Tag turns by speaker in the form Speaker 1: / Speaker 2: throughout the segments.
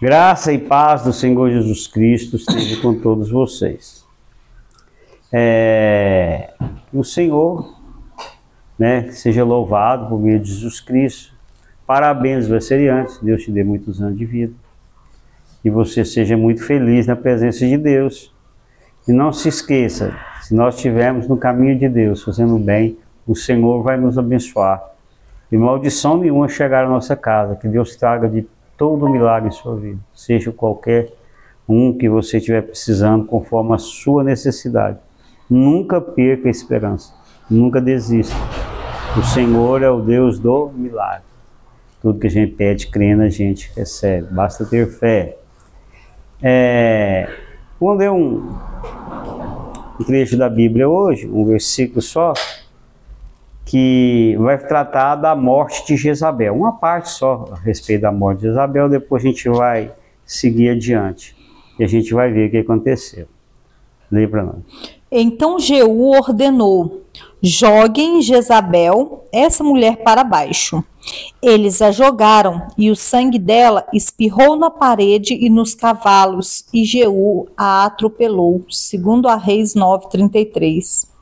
Speaker 1: Graça e paz do Senhor Jesus Cristo esteja com todos vocês. O Senhor, seja louvado por meio de Jesus Cristo. Parabéns, aniversariantes. Deus te dê muitos anos de vida. E você seja muito feliz na presença de Deus. E não se esqueça, se nós estivermos no caminho de Deus, fazendo bem, o Senhor vai nos abençoar. E maldição nenhuma chegar à nossa casa. Que Deus traga de todo milagre em sua vida. Seja qualquer um que você estiver precisando, conforme a sua necessidade. Nunca perca a esperança. Nunca desista. O Senhor é o Deus do milagre. Tudo que a gente pede, crendo, a gente recebe. Basta ter fé. Vou ler um trecho da Bíblia hoje, um versículo só, que vai tratar da morte de Jezabel. Uma parte só a respeito da morte de Jezabel, depois a gente vai seguir adiante. E a gente vai ver o que aconteceu. Leia para nós.
Speaker 2: Então Jeú ordenou: joguem Jezabel, essa mulher, para baixo. Eles a jogaram, e o sangue dela espirrou na parede e nos cavalos, e Jeú a atropelou, segundo a Reis 9:33.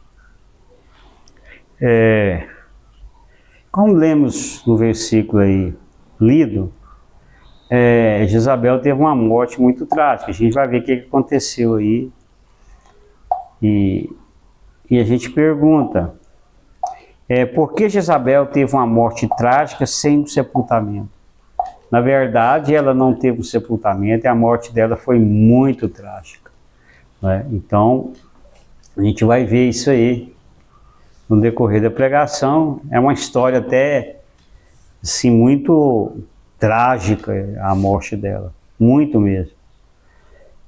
Speaker 1: Como lemos no versículo aí lido, Jezabel teve uma morte muito trágica. A gente vai ver o que aconteceu aí. E a gente pergunta, por que Jezabel teve uma morte trágica sem um sepultamento? Na verdade, ela não teve um sepultamento e a morte dela foi muito trágica, né? Então, a gente vai ver isso aí no decorrer da pregação. É uma história até assim, muito trágica a morte dela, muito mesmo.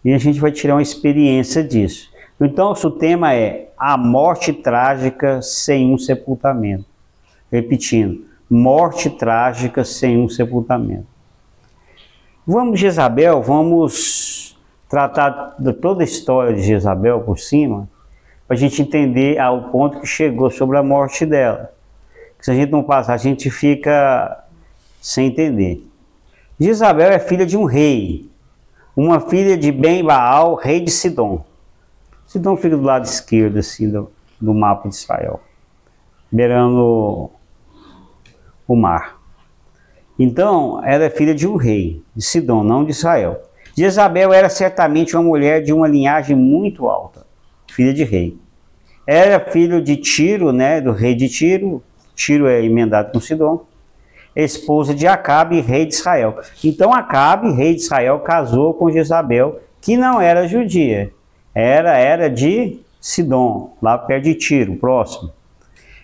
Speaker 1: E a gente vai tirar uma experiência disso. Então, o tema é a morte trágica sem um sepultamento. Repetindo, morte trágica sem um sepultamento. Vamos Jezabel, vamos tratar de toda a história de Jezabel por cima, para a gente entender ao ponto que chegou sobre a morte dela. Se a gente não passar, a gente fica sem entender. Jezabel é filha de um rei, uma filha de Ben-Baal, rei de Sidom. Sidom fica do lado esquerdo assim, do mapa de Israel, beirando o mar. Então, ela é filha de um rei, de Sidom, não de Israel. Jezabel era certamente uma mulher de uma linhagem muito alta, filha de rei. Era filho de Tiro, do rei de Tiro. Tiro é emendado com Sidom. Esposa de Acabe, rei de Israel. Então Acabe, rei de Israel, casou com Jezabel, que não era judia. Era de Sidom, lá perto de Tiro, próximo.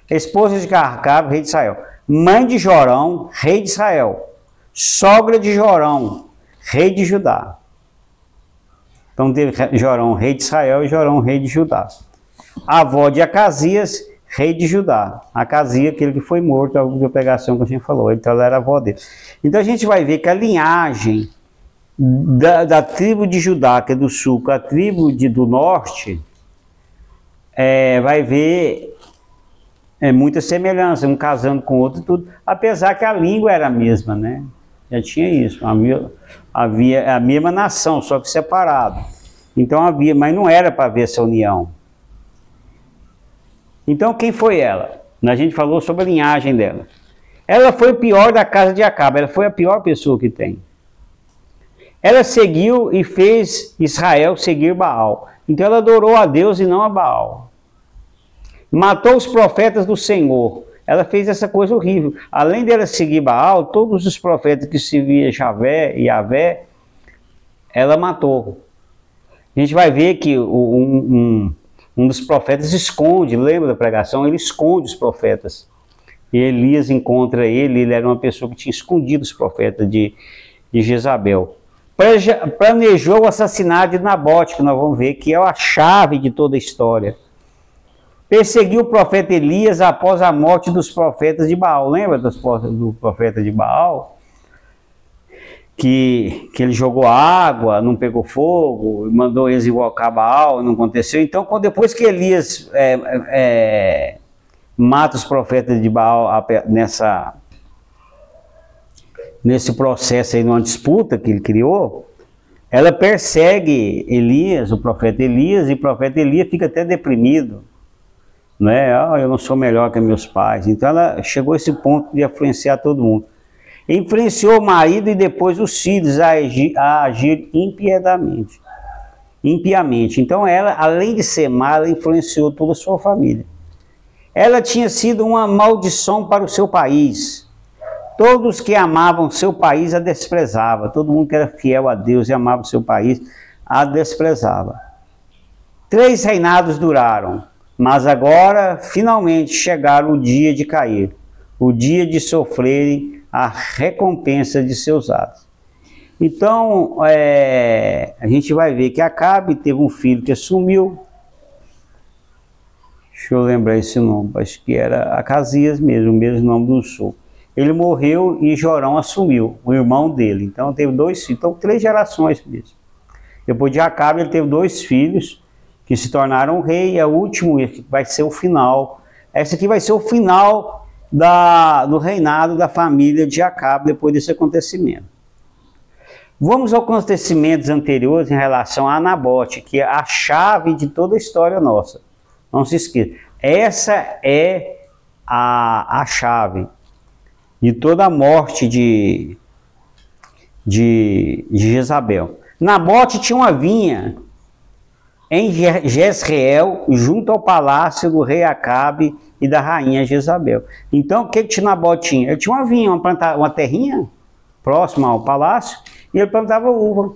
Speaker 1: Esposa de Acabe, rei de Israel. Mãe de Jorão, rei de Israel. Sogra de Jorão, rei de Judá. Então teve Jorão, rei de Israel, e Jorão, rei de Judá. Avó de Acasias, rei de Judá. Acasias, aquele que foi morto, a última pregação que a gente falou, então ela era avó dele. Então a gente vai ver que a linhagem da tribo de Judá, que é do sul, com a tribo do norte, vai ver muita semelhança, um casando com o outro, tudo, apesar que a língua era a mesma, né? Já tinha isso, havia a mesma nação, só que separado. Então havia, mas não era para ver essa união. Então quem foi ela? A gente falou sobre a linhagem dela. Ela foi o pior da casa de Acabe, ela foi a pior pessoa que tem. Ela seguiu e fez Israel seguir Baal. Então ela adorou a Deus e não a Baal. Matou os profetas do Senhor. Ela fez essa coisa horrível. Além dela seguir Baal, todos os profetas que serviam Javé e Yavé, ela matou. A gente vai ver que um dos profetas esconde, lembra da pregação? Ele esconde os profetas. E Elias encontra ele era uma pessoa que tinha escondido os profetas de Jezabel. Planejou o assassinato de Nabote, que nós vamos ver que é a chave de toda a história. Perseguiu o profeta Elias após a morte dos profetas de Baal. Lembra do profeta de Baal? Que ele jogou água, não pegou fogo, mandou eles invocar Baal, não aconteceu. Então, depois que Elias mata os profetas de Baal nesse processo aí, numa disputa que ele criou, ela persegue Elias, o profeta Elias, e o profeta Elias fica até deprimido, né? Eu não sou melhor que meus pais. Então ela chegou a esse ponto de influenciar todo mundo. Influenciou o marido e depois os filhos a agir impiamente. Então ela, além de ser má, ela influenciou toda a sua família. Ela tinha sido uma maldição para o seu país. Todos que amavam seu país a desprezava. Todo mundo que era fiel a Deus e amava o seu país a desprezava. 3 reinados duraram, mas agora finalmente chegaram o dia de cair, o dia de sofrerem a recompensa de seus atos. Então, a gente vai ver que Acabe teve um filho que sumiu. Deixa eu lembrar esse nome, acho que era Acasias mesmo, o mesmo nome do sul. Ele morreu e Jorão assumiu, o irmão dele. Então teve 2 filhos, então 3 gerações mesmo. Depois de Acabe ele teve 2 filhos que se tornaram rei, e a última vai ser o final. Essa aqui vai ser o final do reinado da família de Acabe depois desse acontecimento. Vamos aos acontecimentos anteriores em relação a Nabote, que é a chave de toda a história nossa. Não se esqueça, essa é a chave de toda a morte de Jezabel. Nabote tinha uma vinha em Jezreel, junto ao palácio do rei Acabe e da rainha Jezabel. Então, o que Nabote tinha? Ele tinha uma vinha, uma terrinha próxima ao palácio, e ele plantava uva.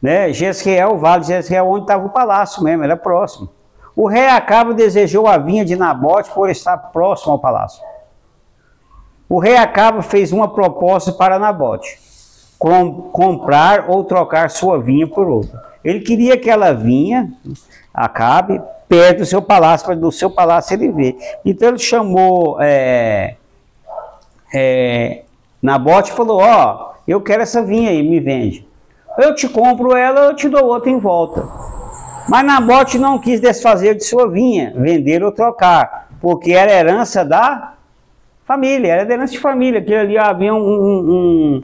Speaker 1: Né? Jezreel, o vale de Jezreel, onde estava o palácio mesmo, era próximo. O rei Acabe desejou a vinha de Nabote por estar próximo ao palácio. O rei Acabe fez uma proposta para Nabote: comprar ou trocar sua vinha por outra. Ele queria que ela vinha, Acabe, perto do seu palácio, para do seu palácio ele ver. Então ele chamou Nabote e falou: eu quero essa vinha aí, me vende. Eu te compro ela, eu te dou outra em volta. Mas Nabote não quis desfazer de sua vinha, vender ou trocar, porque era herança da família, era herança de família, que ali havia um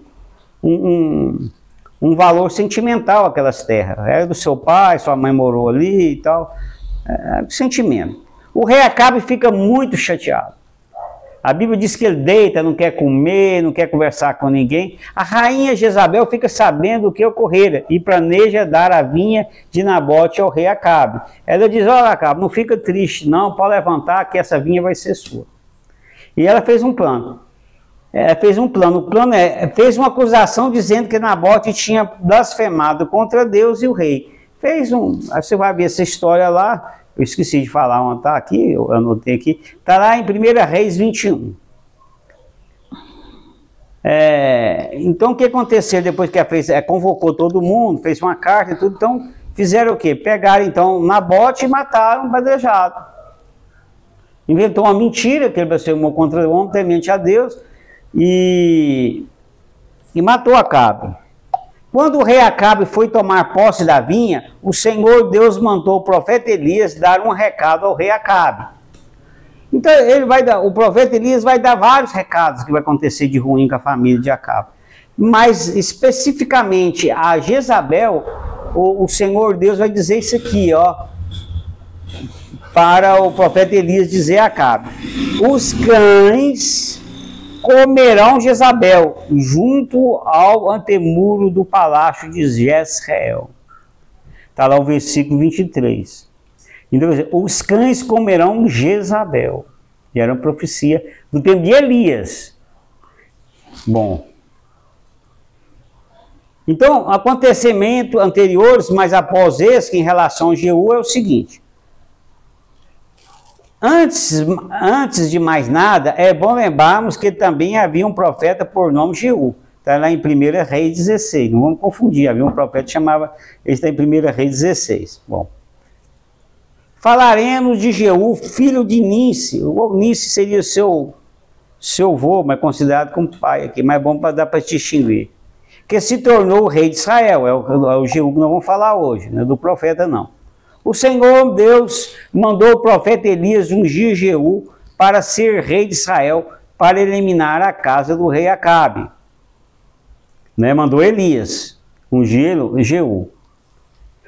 Speaker 1: valor sentimental aquelas terras. Era do seu pai, sua mãe morou ali e tal. Sentimento. O rei Acabe fica muito chateado. A Bíblia diz que ele deita, não quer comer, não quer conversar com ninguém. A rainha Jezabel fica sabendo o que ocorrera e planeja dar a vinha de Nabote ao rei Acabe. Ela diz: olha, Acabe, não fica triste não, pode levantar que essa vinha vai ser sua. E ela fez um plano. O plano fez uma acusação dizendo que Nabote tinha blasfemado contra Deus e o rei. Você vai ver essa história lá. Eu esqueci de falar onde está aqui, eu anotei aqui. Está lá em 1 Reis 21. Então o que aconteceu depois que ela fez? Convocou todo mundo, fez uma carta e tudo. Então fizeram o quê? Pegaram então Nabote e mataram o badejado. Inventou uma mentira, que ele blasfemou contra o homem, temente a Deus, e matou Acabe. Quando o rei Acabe foi tomar posse da vinha, o Senhor Deus mandou o profeta Elias dar um recado ao rei Acabe. Então o profeta Elias vai dar vários recados que vai acontecer de ruim com a família de Acabe. Mas especificamente a Jezabel, o Senhor Deus vai dizer isso aqui, para o profeta Elias dizer a Acabe: os cães comerão Jezabel junto ao antemuro do palácio de Jezreel. Está lá o versículo 23. Então, os cães comerão Jezabel. E era uma profecia do tempo de Elias. Bom. Então, acontecimentos anteriores, mas após esse, em relação a Jeú, é o seguinte. Antes de mais nada, é bom lembrarmos que também havia um profeta por nome Jeú. Está lá em 1 Reis 16. Não vamos confundir. Havia um profeta que chamava... Ele está em 1 Reis 16. Bom. Falaremos de Jeú, filho de Nice. O Nice seria seu avô, mas considerado como pai aqui. Mas é bom para dar para distinguir. Que se tornou o rei de Israel. É o Jeú que nós vamos falar hoje. Não é do profeta, não. O Senhor Deus mandou o profeta Elias ungir Jeú para ser rei de Israel, para eliminar a casa do rei Acabe. Né? Mandou Elias ungir Jeú.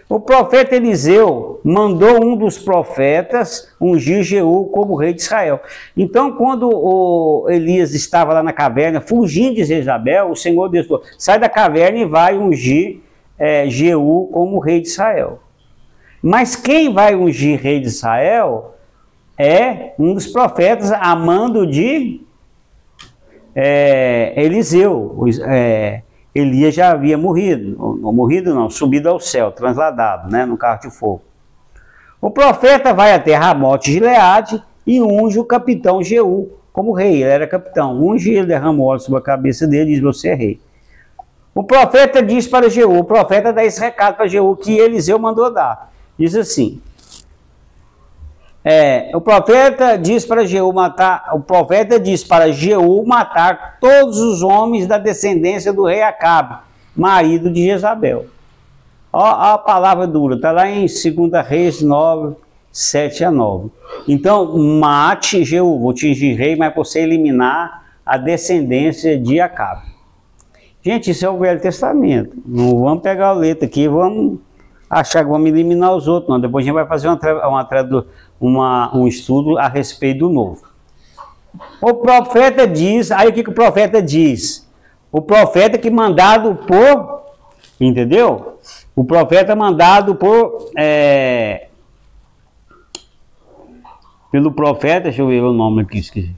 Speaker 1: O profeta Eliseu mandou um dos profetas ungir Jeú como rei de Israel. Então, quando o Elias estava lá na caverna, fugindo de Jezabel, o Senhor Deus falou, sai da caverna e vai ungir Jeú como rei de Israel. Mas quem vai ungir rei de Israel é um dos profetas a mando de Eliseu. Elias já havia morrido, subido ao céu, transladado, né, no carro de fogo. O profeta vai até Ramote de Gileade e unge o capitão Jeú como rei. Ele era capitão. Unge ele, derramou óleo sobre a cabeça dele e diz: você é rei. O profeta diz para Jeú, o profeta dá esse recado para Jeú que Eliseu mandou dar. Diz assim: o profeta diz para Jeú matar todos os homens da descendência do rei Acabe, marido de Jezabel. Ó, a palavra dura, está lá em 2 Reis 9, 7 a 9. Então, mate Jeú, vou te ungir rei, mas você eliminar a descendência de Acabe. Gente, isso é o Velho Testamento. Não vamos pegar a letra aqui, vamos achar que vamos eliminar os outros, não. Depois a gente vai fazer um estudo a respeito do Novo. O profeta diz, aí o que o profeta diz? O profeta que mandado por, entendeu? O profeta mandado pelo profeta, deixa eu ver o nome aqui, esqueci.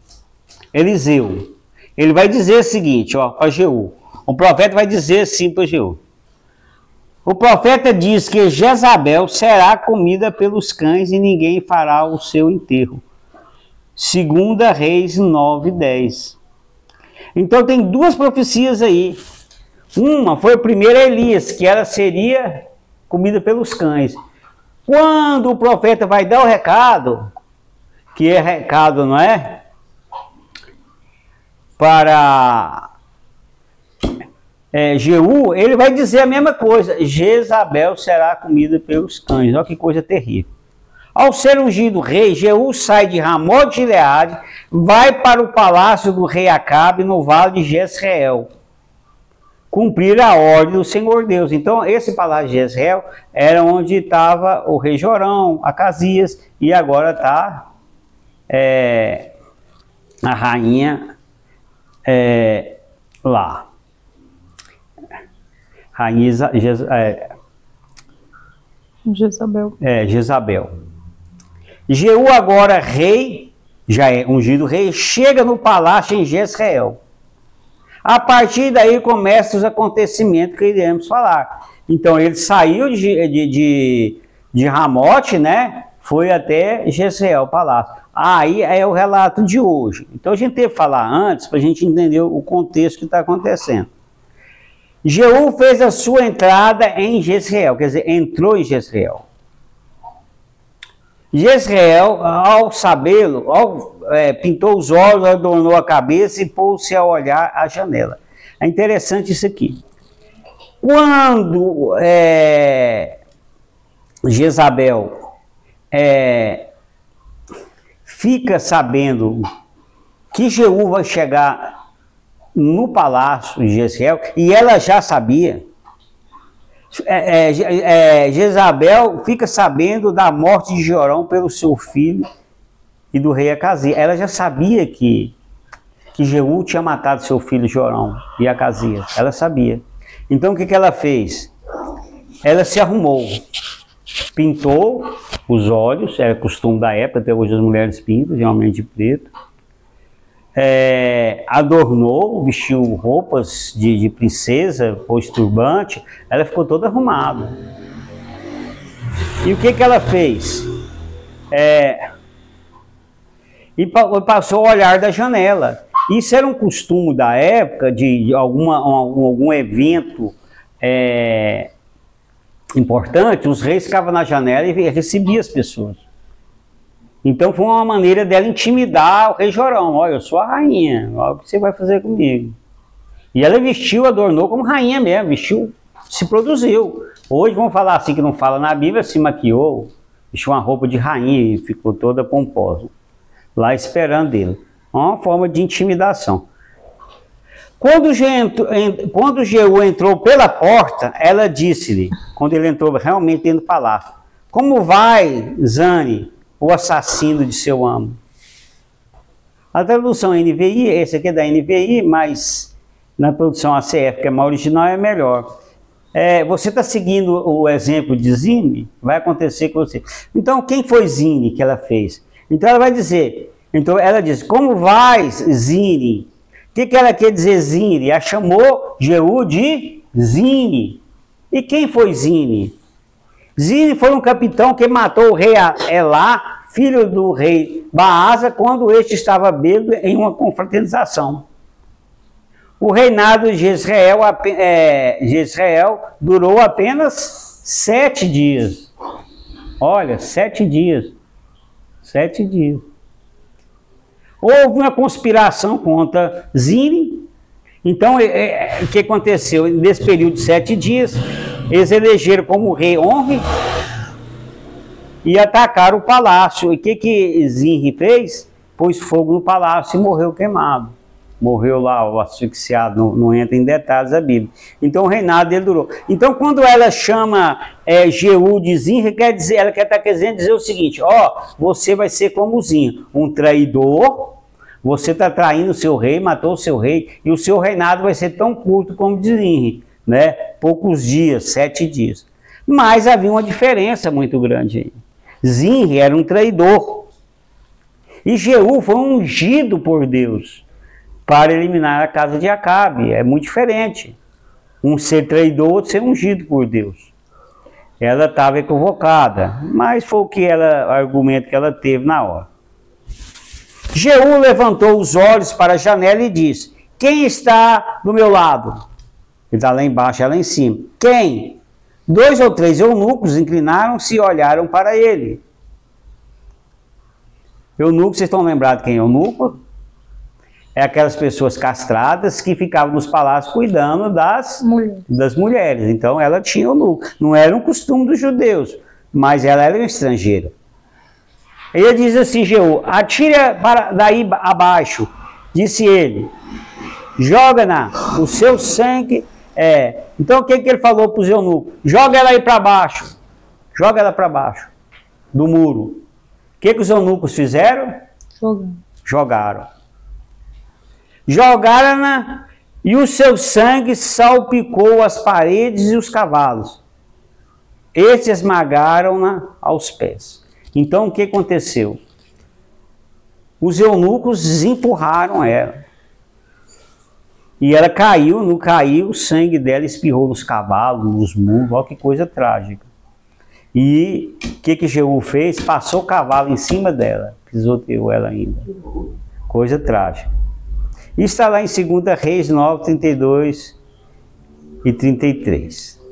Speaker 1: Eliseu. Ele vai dizer o seguinte, ó, para Jeú. O profeta vai dizer assim para Jeú. O profeta diz que Jezabel será comida pelos cães e ninguém fará o seu enterro. 2 Reis 9, 10. Então tem duas profecias aí. Uma foi a primeira Elias, que ela seria comida pelos cães. Quando o profeta vai dar o recado, que é recado, não é? Para Jeú, ele vai dizer a mesma coisa. Jezabel será comida pelos cães. Olha que coisa terrível. Ao ser ungido rei, Jeú sai de Ramote de Gileade, vai para o palácio do rei Acabe no vale de Jezreel, cumprir a ordem do Senhor Deus. Então, esse palácio de Jezreel era onde estava o rei Jorão, Acasias, e agora está a rainha lá. Rainha
Speaker 2: Jezabel.
Speaker 1: Jezabel. Jeú agora rei, já é ungido rei, chega no palácio em Jezreel. A partir daí começam os acontecimentos que iremos falar. Então ele saiu de Ramote, né? Foi até Jezreel, palácio. Aí é o relato de hoje. Então a gente teve que falar antes para a gente entender o contexto que está acontecendo. Jeú fez a sua entrada em Jezreel, quer dizer, entrou em Jezreel. Jezreel, ao sabê-lo, pintou os olhos, adornou a cabeça e pôs-se a olhar a janela. É interessante isso aqui. Quando Jezabel fica sabendo que Jeú vai chegar no palácio de Jezreel, e ela já sabia, Jezabel fica sabendo da morte de Jorão pelo seu filho e do rei Acasias. Ela já sabia que Jeú tinha matado seu filho Jorão e Acasias. Ela sabia. Então o que ela fez? Ela se arrumou, pintou os olhos, era costume da época, até hoje as mulheres pintam, geralmente de preto. Adornou, vestiu roupas de princesa, pôs turbante, ela ficou toda arrumada. E o que ela fez? E passou a olhar da janela. Isso era um costume da época, de algum evento importante, os reis ficavam na janela e recebiam as pessoas. Então foi uma maneira dela intimidar o rei Jorão. Olha, eu sou a rainha, olha o que você vai fazer comigo. E ela vestiu, adornou como rainha mesmo, vestiu, se produziu. Hoje vamos falar assim, que não fala na Bíblia, se maquiou, vestiu uma roupa de rainha e ficou toda pomposa, lá esperando ele. Uma forma de intimidação. Quando Jeú entrou pela porta, ela disse-lhe, quando ele entrou realmente dentro do palácio: como vai, Zane, o assassino de seu amo? A tradução NVI, esse aqui é da NVI, mas na tradução ACF, que é mais original, é melhor. Você está seguindo o exemplo de Zine? Vai acontecer com você. Então, quem foi Zine que ela fez? Então, ela vai dizer, então ela diz: como vai, Zine? O que ela quer dizer, Zine? Ela chamou Jeú de Zine. E quem foi Zine? Zine foi um capitão que matou o rei Elá, filho do rei Baasa, quando este estava bêbado em uma confraternização. O reinado de Jezreel durou apenas 7 dias. Olha, 7 dias. 7 dias. Houve uma conspiração contra Zine. Então, o que aconteceu? Nesse período de 7 dias, eles elegeram como rei Onri e atacaram o palácio. E o que Zine fez? Pôs fogo no palácio e morreu queimado. Morreu lá, o asfixiado, não entra em detalhes a Bíblia. Então o reinado dele durou. Então quando ela chama Jeú de Zine, quer dizer, ela está querendo dizer o seguinte: você vai ser como Zine, um traidor, você está traindo o seu rei, matou o seu rei, e o seu reinado vai ser tão curto como de Zine, né? Poucos dias, 7 dias. Mas havia uma diferença muito grande aí. Zine era um traidor. E Jeú foi ungido por Deus para eliminar a casa de Acabe. É muito diferente. Um ser traidor, outro ser ungido por Deus. Ela estava equivocada, mas foi o argumento que ela teve na hora. Jeú levantou os olhos para a janela e disse: quem está do meu lado? Ele está lá embaixo, ela lá em cima. Quem? 2 ou 3 eunucos inclinaram-se e olharam para ele. Eunuco, vocês estão lembrados quem é eunuco? É aquelas pessoas castradas que ficavam nos palácios cuidando das mulheres. Então ela tinha eunuco. Não era um costume dos judeus, mas ela era uma estrangeira. Ele diz assim: Jeú, atira daí abaixo, disse ele, joga-na, o seu sangue. Então o que ele falou para os eunucos? Joga ela aí para baixo, joga ela para baixo do muro. O que os eunucos fizeram? Jogaram. Jogaram-na e o seu sangue salpicou as paredes e os cavalos. Estes esmagaram-na aos pés. Então o que aconteceu? Os eunucos empurraram ela. E ela caiu, não caiu, o sangue dela espirrou nos cavalos, nos muros. Olha que coisa trágica. E o que Jeú fez? Passou o cavalo em cima dela, pisoteou ela ainda. Coisa trágica. Isso está lá em 2 Reis 9, 32 e 33.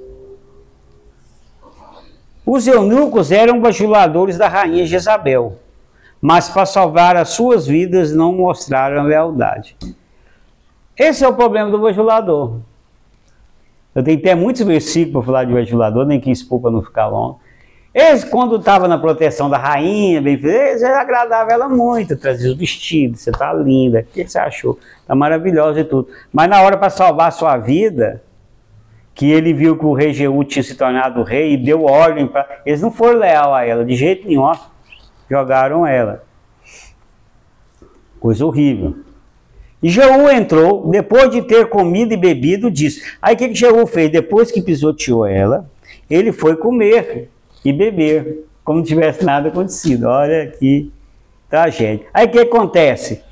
Speaker 1: Os eunucos eram bajuladores da rainha Jezabel, mas para salvar as suas vidas não mostraram lealdade. Esse é o problema do bajulador. Eu tenho até muitos versículos para falar de bajulador, nem quis expor para não ficar longo. Eles, quando estavam na proteção da rainha, eles agradavam ela muito, trazia os vestidos, você está linda, o que você achou? Está maravilhosa e tudo. Mas na hora para salvar a sua vida, que ele viu que o rei Jeú tinha se tornado rei e deu ordem para... Eles não foram leal a ela, de jeito nenhum, jogaram ela. Coisa horrível. E Jeú entrou, depois de ter comido e bebido, disse. Aí o que Jeú fez? Depois que pisoteou ela, ele foi comer e beber, como não tivesse nada acontecido. Olha que tragédia. Aí o que acontece?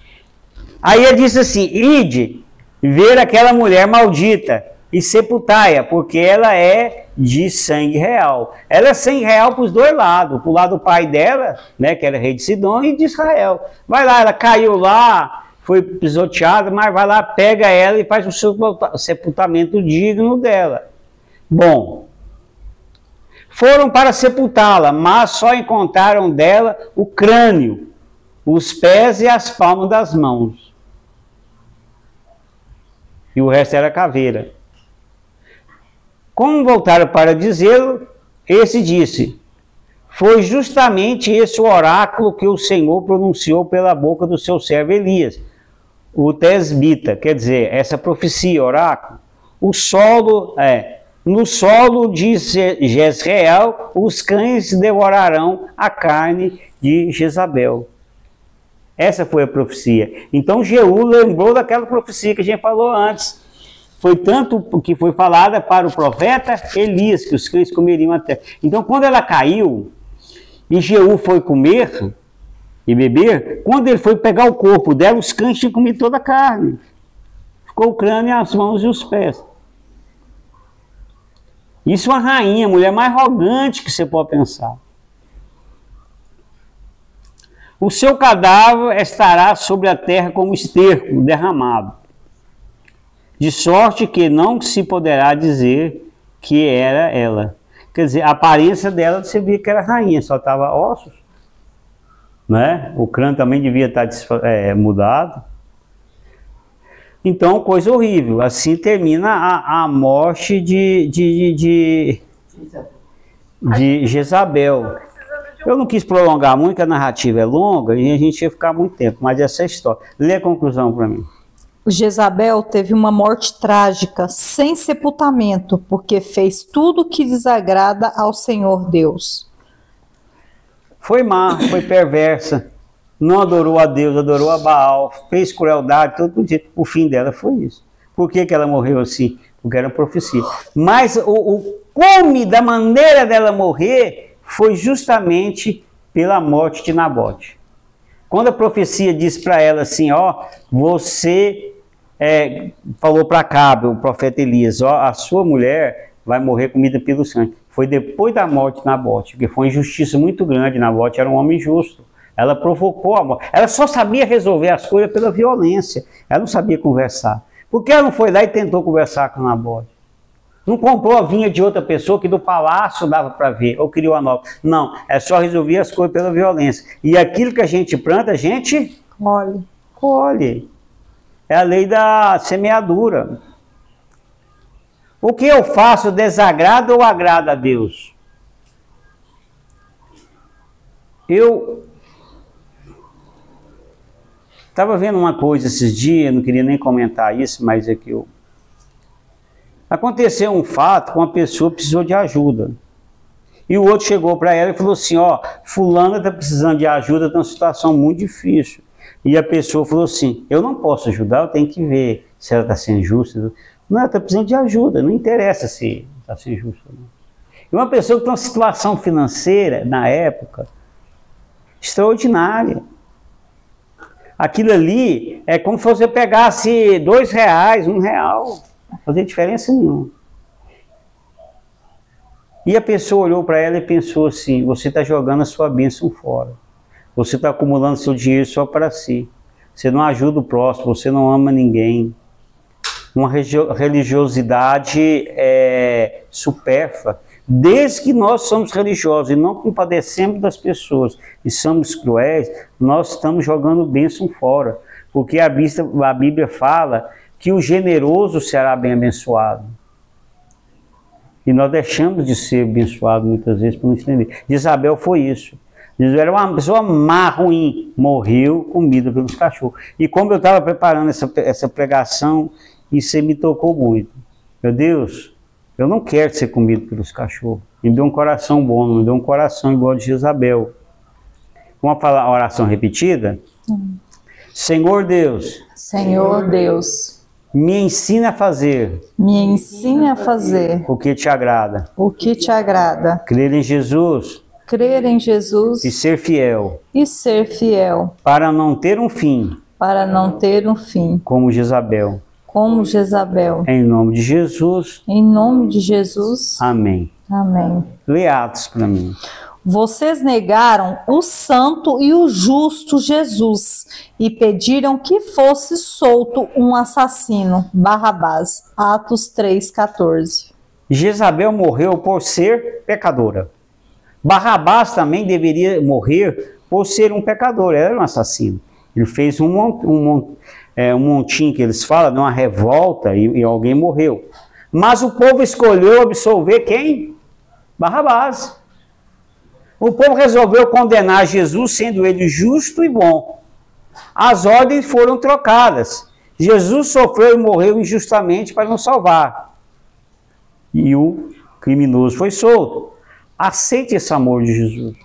Speaker 1: Aí ele disse assim: ide ver aquela mulher maldita e sepultai-a, porque ela é de sangue real. Ela é sangue real para os dois lados, para o lado do pai dela, né, que era rei de Sidom, e de Israel. Vai lá, ela caiu lá, foi pisoteada, mas vai lá, pega ela e faz o seu sepultamento digno dela. Bom, foram para sepultá-la, mas só encontraram dela o crânio, os pés e as palmas das mãos. E o resto era caveira. Como voltaram para dizê-lo, esse disse: foi justamente esse o oráculo que o Senhor pronunciou pela boca do seu servo Elias. o tesbita, quer dizer, essa profecia, oráculo, no solo de Jezreel, os cães devorarão a carne de Jezabel. Essa foi a profecia. Então Jeú lembrou daquela profecia que a gente falou antes. Foi tanto que foi falada para o profeta Elias, que os cães comeriam a terra. Então quando ela caiu, e Jeú foi comer e beber, quando ele foi pegar o corpo dela, os cães tinham comido toda a carne. Ficou o crânio, as mãos e os pés. Isso é uma rainha, a mulher mais arrogante que você pode pensar. O seu cadáver estará sobre a terra como esterco derramado, de sorte que não se poderá dizer que era ela. Quer dizer, a aparência dela, você via que era rainha, só estava ossos, né? O crânio também devia estar mudado. Então, coisa horrível. Assim termina a morte de Jezabel. Eu não quis prolongar muito, que a narrativa é longa e a gente ia ficar muito tempo, mas essa é a história. Lê a conclusão para mim.
Speaker 2: Jezabel teve uma morte trágica, sem sepultamento, porque fez tudo que desagrada ao Senhor Deus.
Speaker 1: Foi má, foi perversa, não adorou a Deus, adorou a Baal, fez crueldade, todo dia. O fim dela foi isso. Por que ela morreu assim? Porque era profecia. Mas o cume da maneira dela morrer foi justamente pela morte de Nabote. Quando a profecia diz para ela assim, ó, você falou para Acabe, o profeta Elias, ó, a sua mulher vai morrer comida pelo sangue. Foi depois da morte de Nabote, porque foi uma injustiça muito grande. Nabote era um homem justo. Ela provocou a morte. Ela só sabia resolver as coisas pela violência. Ela não sabia conversar. Por que ela não foi lá e tentou conversar com Nabote? Não comprou a vinha de outra pessoa que do palácio dava para ver, ou criou a nova. Não, é só resolver as coisas pela violência. E aquilo que a gente planta, a gente colhe. É a lei da semeadura. O que eu faço desagrada ou agrada a Deus? Eu estava vendo uma coisa esses dias, não queria nem comentar isso, mas é que aconteceu um fato, uma pessoa precisou de ajuda. E o outro chegou para ela e falou assim, ó, fulana está precisando de ajuda, está numa situação muito difícil. E a pessoa falou assim, eu não posso ajudar, eu tenho que ver se ela está sendo justa. Não, ela está precisando de ajuda, não interessa se está sendo justa. Não. E uma pessoa que tem uma situação financeira, na época, extraordinária. Aquilo ali é como se você pegasse R$2, R$1, não fazia diferença nenhuma. E a pessoa olhou para ela e pensou assim, você está jogando a sua bênção fora. Você está acumulando seu dinheiro só para si. Você não ajuda o próximo, você não ama ninguém. Uma religiosidade supérflua. Desde que nós somos religiosos e não compadecemos das pessoas e somos cruéis, nós estamos jogando bênção fora. Porque a Bíblia fala que o generoso será bem abençoado. E nós deixamos de ser abençoados muitas vezes por não entender. Isabel foi isso. Isabel era uma pessoa má, ruim, morreu comida pelos cachorros. E como eu estava preparando essa pregação, isso me tocou muito. Meu Deus, eu não quero ser comido pelos cachorros. Me deu um coração bom, não me deu um coração igual de Jezabel. Vamos falar a oração repetida? Senhor Deus.
Speaker 2: Senhor Deus.
Speaker 1: Me ensina a fazer.
Speaker 2: Me ensina a fazer.
Speaker 1: O que te agrada.
Speaker 2: O que te agrada.
Speaker 1: Crer em Jesus.
Speaker 2: Crer em Jesus.
Speaker 1: E ser fiel.
Speaker 2: E ser fiel.
Speaker 1: Para não ter um fim.
Speaker 2: Para não ter um fim.
Speaker 1: Como Jezabel.
Speaker 2: Como Jezabel.
Speaker 1: Em nome de Jesus.
Speaker 2: Em nome de Jesus.
Speaker 1: Amém.
Speaker 2: Amém.
Speaker 1: Lê Atos para mim.
Speaker 2: Vocês negaram o santo e o justo Jesus e pediram que fosse solto um assassino, Barrabás. Atos 3,14.
Speaker 1: Jezabel morreu por ser pecadora. Barrabás também deveria morrer por ser um pecador, ele era um assassino. Ele fez um montinho que eles falam, uma revolta e alguém morreu. Mas o povo escolheu absolver quem? Barrabás. O povo resolveu condenar Jesus, sendo ele justo e bom. As ordens foram trocadas. Jesus sofreu e morreu injustamente para nos salvar. E o criminoso foi solto. Aceite esse amor de Jesus.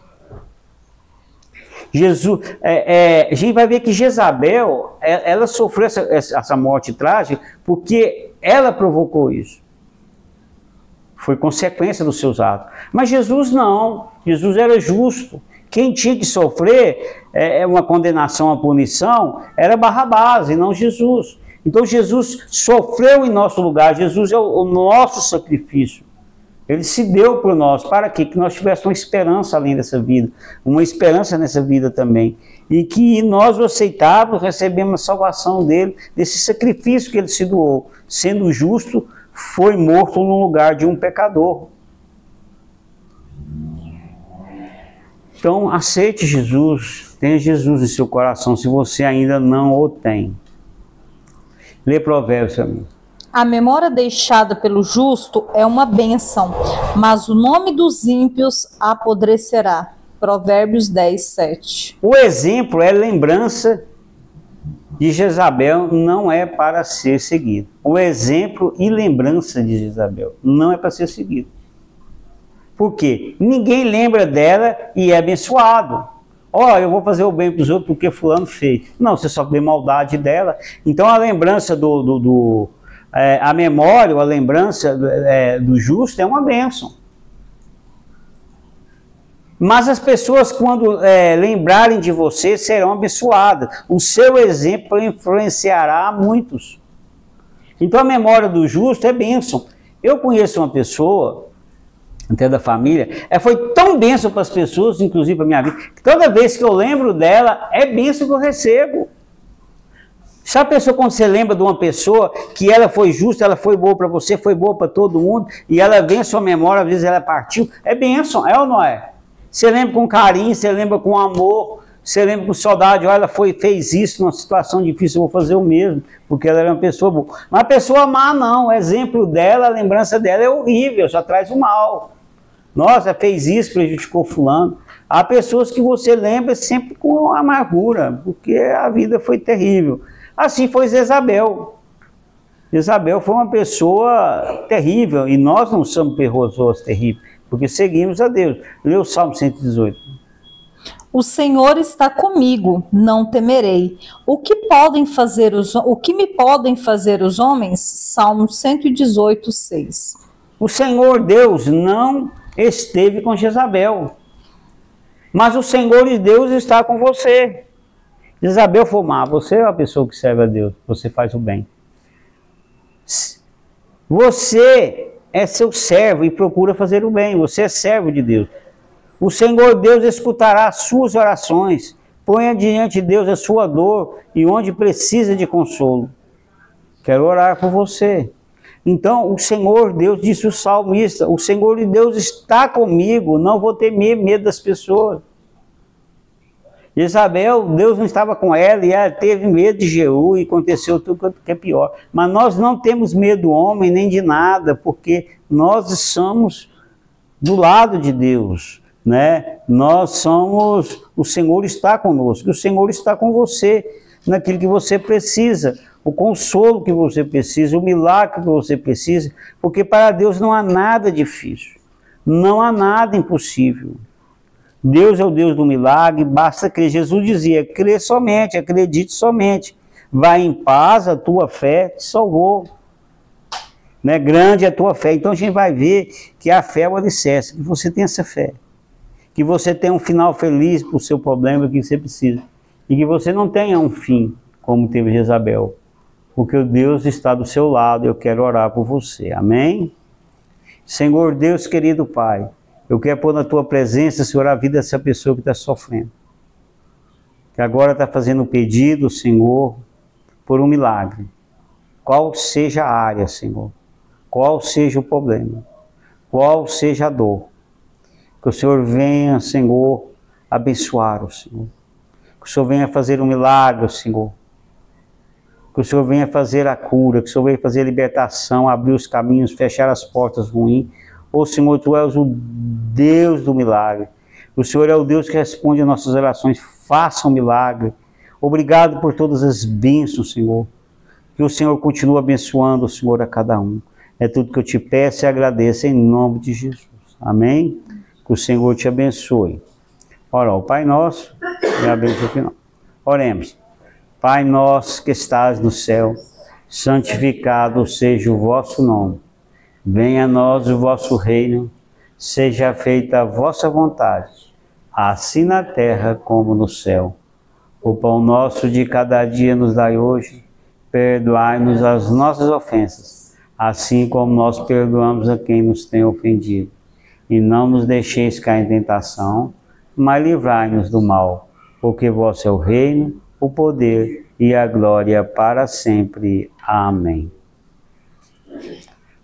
Speaker 1: A gente vai ver que Jezabel, ela sofreu essa morte trágica porque ela provocou isso. Foi consequência dos seus atos. Mas Jesus não. Jesus era justo. Quem tinha que sofrer uma condenação, uma punição, era Barrabás e não Jesus. Então Jesus sofreu em nosso lugar. Jesus é o nosso sacrifício. Ele se deu por nós. Para quê? Que nós tivéssemos uma esperança além dessa vida. Uma esperança nessa vida também. E que nós o aceitávamos, recebemos a salvação dele, desse sacrifício que ele se doou. Sendo justo, foi morto no lugar de um pecador. Então, aceite Jesus. Tenha Jesus em seu coração, se você ainda não o tem. Lê Provérbios para mim.
Speaker 2: A memória deixada pelo justo é uma bênção, mas o nome dos ímpios apodrecerá. Provérbios 10, 7.
Speaker 1: O exemplo é lembrança de Jezabel, não é para ser seguido. O exemplo e lembrança de Jezabel não é para ser seguido. Por quê? Ninguém lembra dela e é abençoado. Eu vou fazer o bem para os outros porque fulano fez. Não, você só vê maldade dela. Então a lembrança a memória, a lembrança do justo é uma bênção. Mas as pessoas, quando lembrarem de você, serão abençoadas. O seu exemplo influenciará muitos. Então a memória do justo é bênção. Eu conheço uma pessoa, até da família, foi tão bênção para as pessoas, inclusive para a minha vida, que toda vez que eu lembro dela, é bênção que eu recebo. Sabe a pessoa, quando você lembra de uma pessoa que ela foi justa, ela foi boa para você, foi boa para todo mundo, e ela vem a sua memória, às vezes ela partiu, é bênção, é ou não é? Você lembra com carinho, você lembra com amor, você lembra com saudade, ela fez isso numa situação difícil, eu vou fazer o mesmo, porque ela era uma pessoa boa. Mas a pessoa má não, o exemplo dela, a lembrança dela é horrível, só traz o mal. Nossa, fez isso, prejudicou fulano. Há pessoas que você lembra sempre com amargura, porque a vida foi terrível. Assim foi Jezabel. Jezabel foi uma pessoa terrível, e nós não somos pessoas terríveis, porque seguimos a Deus. Lê o Salmo 118.
Speaker 2: O Senhor está comigo, não temerei. O que me podem fazer os homens? Salmo 118, 6.
Speaker 1: O Senhor Deus não esteve com Jezabel, mas o Senhor Deus está com você. Jezabel foi má, você é uma pessoa que serve a Deus, você faz o bem. Você é seu servo e procura fazer o bem, você é servo de Deus. O Senhor Deus escutará as suas orações, ponha diante de Deus a sua dor e onde precisa de consolo. Quero orar por você. Então o Senhor Deus, disse o salmista, o Senhor Deus está comigo, não vou ter medo das pessoas. Jezabel, Deus não estava com ela e ela teve medo de Jeú e aconteceu tudo que é pior. Mas nós não temos medo do homem nem de nada, porque nós estamos do lado de Deus, né? Nós somos, o Senhor está conosco, o Senhor está com você naquilo que você precisa, o consolo que você precisa, o milagre que você precisa, porque para Deus não há nada difícil, não há nada impossível. Deus é o Deus do milagre, basta crer. Jesus dizia, crê somente, acredite somente. Vai em paz, a tua fé te salvou. Né? Grande é a tua fé. Então a gente vai ver que a fé é o alicerce, que você tem essa fé. Que você tenha um final feliz para o seu problema que você precisa. E que você não tenha um fim, como teve Jezabel. Porque o Deus está do seu lado, eu quero orar por você. Amém? Senhor Deus, querido Pai, eu quero pôr na tua presença, Senhor, a vida dessa pessoa que está sofrendo. Que agora está fazendo um pedido, Senhor, por um milagre. Qual seja a área, Senhor. Qual seja o problema. Qual seja a dor. Que o Senhor venha, Senhor, abençoar o Senhor. Que o Senhor venha fazer um milagre, Senhor. Que o Senhor venha fazer a cura. Que o Senhor venha fazer a libertação, abrir os caminhos, fechar as portas ruins. Ô Senhor, Tu és o Deus do milagre. O Senhor é o Deus que responde às nossas orações. Faça um milagre. Obrigado por todas as bênçãos, Senhor. Que o Senhor continue abençoando, Senhor, a cada um. É tudo que eu te peço e agradeço em nome de Jesus. Amém? Que o Senhor te abençoe. Ora, o Pai Nosso e a bênção final. Oremos. Pai nosso que estás no céu, santificado seja o vosso nome. Venha a nós o vosso reino, seja feita a vossa vontade, assim na terra como no céu. O pão nosso de cada dia nos dai hoje, perdoai-nos as nossas ofensas, assim como nós perdoamos a quem nos tem ofendido. E não nos deixeis cair em tentação, mas livrai-nos do mal, porque vosso é o reino, o poder e a glória para sempre. Amém.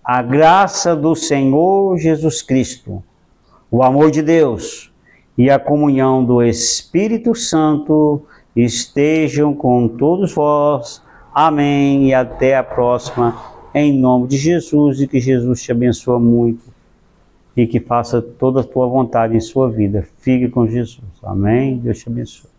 Speaker 1: A graça do Senhor Jesus Cristo, o amor de Deus e a comunhão do Espírito Santo estejam com todos vós. Amém. E até a próxima, em nome de Jesus, e que Jesus te abençoe muito e que faça toda a tua vontade em sua vida. Fique com Jesus. Amém. Deus te abençoe.